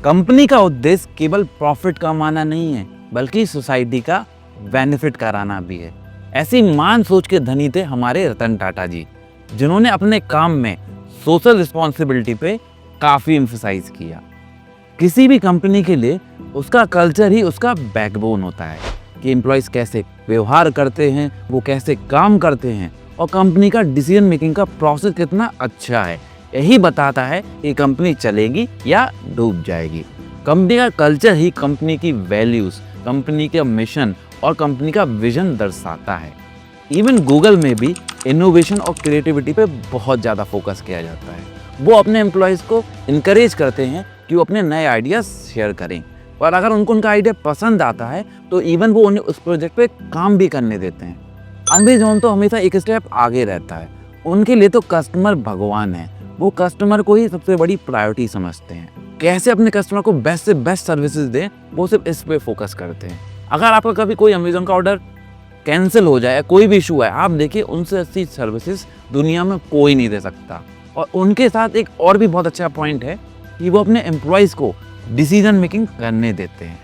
Company का उद्देश्य केवल प्रॉफिट कमाना नहीं है, बल्कि सोसाइटी का बेनिफिट कराना भी है। ऐसी मान सोच के धनी थे हमारे रतन टाटा जी, जिन्होंने अपने काम में सोशल रिस्पॉन्सिबिलिटी पे काफ़ी एम्फसाइज किया। किसी भी कंपनी के लिए उसका कल्चर ही उसका बैकबोन होता है कि एम्प्लॉयज़ कैसे व्यवहार करते हैं, वो कैसे काम करते हैं और कंपनी का डिसीजन मेकिंग का प्रोसेस कितना अच्छा है। यही बताता है कि कंपनी चलेगी या डूब जाएगी। कंपनी का कल्चर ही कंपनी की वैल्यूज़, कंपनी का मिशन और कंपनी का विजन दर्शाता है। इवन गूगल में भी इनोवेशन और क्रिएटिविटी पे बहुत ज़्यादा फोकस किया जाता है। वो अपने एम्प्लॉयज़ को इनकरेज करते हैं कि वो अपने नए आइडियाज़ शेयर करें, और अगर उनको उनका आइडिया पसंद आता है तो इवन वो उन्हें उस प्रोजेक्ट पे काम भी करने देते हैं। अमेज़न तो हमेशा एक स्टेप आगे रहता है। उनके लिए तो कस्टमर भगवान है। वो कस्टमर को ही सबसे बड़ी प्रायोरिटी समझते हैं। कैसे अपने कस्टमर को बेस्ट से बेस्ट सर्विसेज दें, वो सिर्फ इस पे फोकस करते हैं। अगर आपका कभी कोई अमेज़न का ऑर्डर कैंसिल हो जाए, कोई भी इशू है, आप देखिए उनसे अच्छी सर्विसेज दुनिया में कोई नहीं दे सकता। और उनके साथ एक और भी बहुत अच्छा पॉइंट है कि वो अपने एम्प्लॉयज़ को डिसीजन मेकिंग करने देते हैं।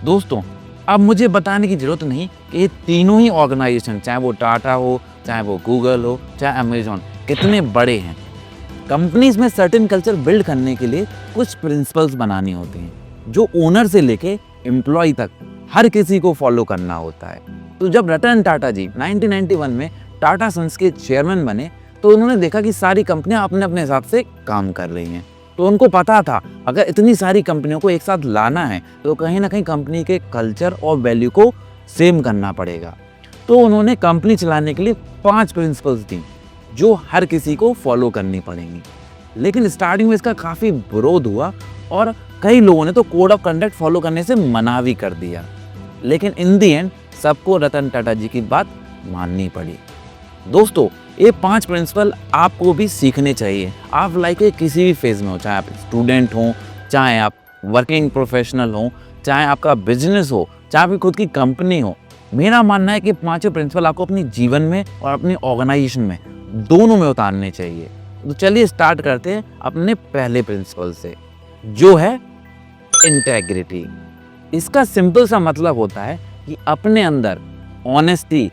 दोस्तों, अब मुझे बताने की ज़रूरत नहीं कि ये तीनों ही ऑर्गेनाइजेशन, चाहे वो टाटा हो, चाहे वो गूगल हो, चाहे अमेज़न, कितने बड़े हैं। कंपनीज में सर्टेन कल्चर बिल्ड करने के लिए कुछ प्रिंसिपल्स बनानी होती हैं, जो ओनर से लेके एम्प्लॉय तक हर किसी को फॉलो करना होता है। तो जब रतन टाटा जी 1991 में टाटा सन्स के चेयरमैन बने, तो उन्होंने देखा कि सारी कंपनियां अपने अपने हिसाब से काम कर रही हैं। तो उनको पता था अगर इतनी सारी कंपनियों को एक साथ लाना है तो कहीं ना कहीं कंपनी के कल्चर और वैल्यू को सेम करना पड़ेगा। तो उन्होंने कंपनी चलाने के लिए 5 प्रिंसिपल्स दी, जो हर किसी को फॉलो करनी पड़ेंगी। लेकिन स्टार्टिंग में इसका काफ़ी विरोध हुआ और कई लोगों ने तो कोड ऑफ कंडक्ट फॉलो करने से मना भी कर दिया। लेकिन इन दी एंड सबको रतन टाटा जी की बात माननी पड़ी। दोस्तों, ये 5 प्रिंसिपल आपको भी सीखने चाहिए। आप लाइफ के किसी भी फेज़ में हो, चाहे आप स्टूडेंट हो, चाहे आप वर्किंग प्रोफेशनल हो, चाहे आपका बिजनेस हो, चाहे आपकी खुद की कंपनी हो। मेरा मानना है कि 5 प्रिंसिपल आपको अपने जीवन में और अपनी ऑर्गेनाइजेशन में दोनों में उतारने चाहिए। तो चलिए स्टार्ट करते हैं अपने पहले प्रिंसिपल से, जो है इंटेग्रिटी। इसका सिंपल सा मतलब होता है कि अपने अंदर ऑनेस्टी,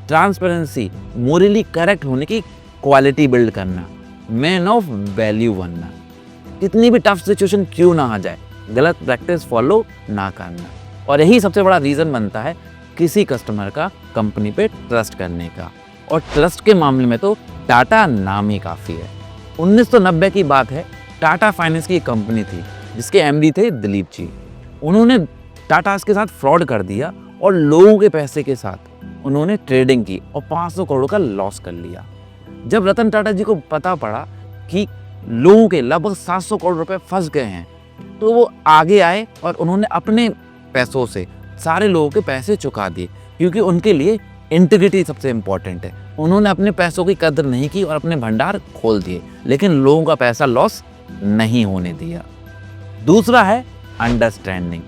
ट्रांसपेरेंसी, मोरली करेक्ट होने की क्वालिटी बिल्ड करना, मैन ऑफ वैल्यू बनना। कितनी भी टफ सिचुएशन क्यों ना आ जाए, गलत प्रैक्टिस फॉलो ना करना। और यही सबसे बड़ा रीज़न बनता है किसी कस्टमर का कंपनी पे ट्रस्ट करने का। और ट्रस्ट के मामले में तो टाटा नाम ही काफ़ी है। 1990 की बात है, टाटा फाइनेंस की एक कंपनी थी जिसके एमडी थे दिलीप जी। उन्होंने टाटा के साथ फ्रॉड कर दिया और लोगों के पैसे के साथ उन्होंने ट्रेडिंग की और 500 करोड़ का लॉस कर लिया। जब रतन टाटा जी को पता पड़ा कि लोगों के लगभग 700 करोड़ रुपए फंस गए हैं, तो वो आगे आए और उन्होंने अपने पैसों से सारे लोगों के पैसे चुका दिए, क्योंकि उनके लिए इंटीग्रिटी सबसे इम्पॉर्टेंट है। उन्होंने अपने पैसों की कदर नहीं की और अपने भंडार खोल दिए, लेकिन लोगों का पैसा लॉस नहीं होने दिया। दूसरा है अंडरस्टैंडिंग।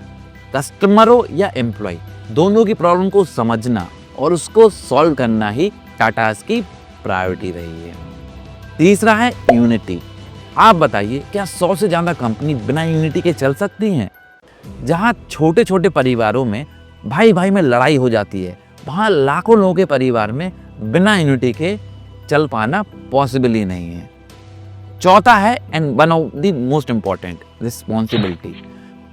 कस्टमर हो या एम्प्लॉय, दोनों की प्रॉब्लम को समझना और उसको सॉल्व करना ही टाटास की प्रायोरिटी रही है। तीसरा है यूनिटी। आप बताइए, क्या 100 से ज़्यादा कंपनी बिना यूनिटी के चल सकती हैं? जहाँ छोटे छोटे परिवारों में भाई भाई में लड़ाई हो जाती है, वहाँ लाखों लोगों के परिवार में बिना यूनिटी के चल पाना पॉसिबल ही नहीं है। चौथा है and one of the most important, responsibility.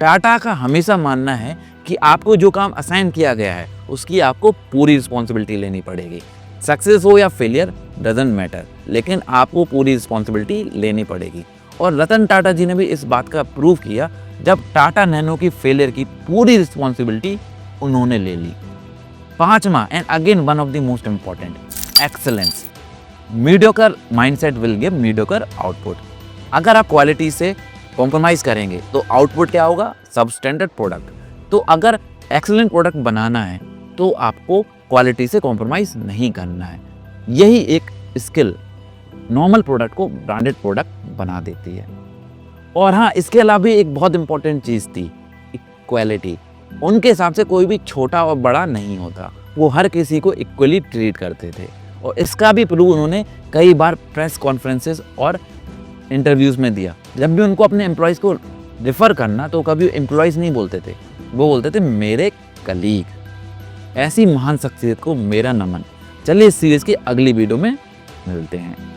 Tata का हमेशा मानना है कि आपको जो काम असाइन किया गया है उसकी आपको पूरी रिस्पॉन्सिबिलिटी लेनी पड़ेगी। सक्सेस हो या फेलियर डजंट मैटर, लेकिन आपको पूरी रिस्पॉन्सिबिलिटी लेनी पड़ेगी। और रतन टाटा जी ने भी इस बात का प्रूव किया जब टाटा नैनो की फेलियर की पूरी रिस्पॉन्सिबिलिटी उन्होंने ले ली। पांचवा and again one of the most important, excellence. Mediocre mindset will give mediocre output. अगर आप क्वालिटी से कॉम्प्रोमाइज़ करेंगे तो आउटपुट क्या होगा? Substandard product. तो अगर एक्सेलेंट प्रोडक्ट बनाना है तो आपको क्वालिटी से कॉम्प्रोमाइज़ नहीं करना है। यही एक स्किल नॉर्मल प्रोडक्ट को ब्रांडेड प्रोडक्ट बना देती है। और हाँ, इसके अलावा भी एक बहुत इंपॉर्टेंट चीज़ थी, इक्वालिटी। उनके हिसाब से कोई भी छोटा और बड़ा नहीं होता, वो हर किसी को इक्वली ट्रीट करते थे। और इसका भी प्रूव उन्होंने कई बार प्रेस कॉन्फ्रेंसेस और इंटरव्यूज़ में दिया। जब भी उनको अपने एम्प्लॉयज़ को रिफ़र करना तो कभी एम्प्लॉयज़ नहीं बोलते थे, वो बोलते थे मेरे कलीग। ऐसी महान शख्सियत को मेरा नमन। चलिए इस सीरीज़ की अगली वीडियो में मिलते हैं।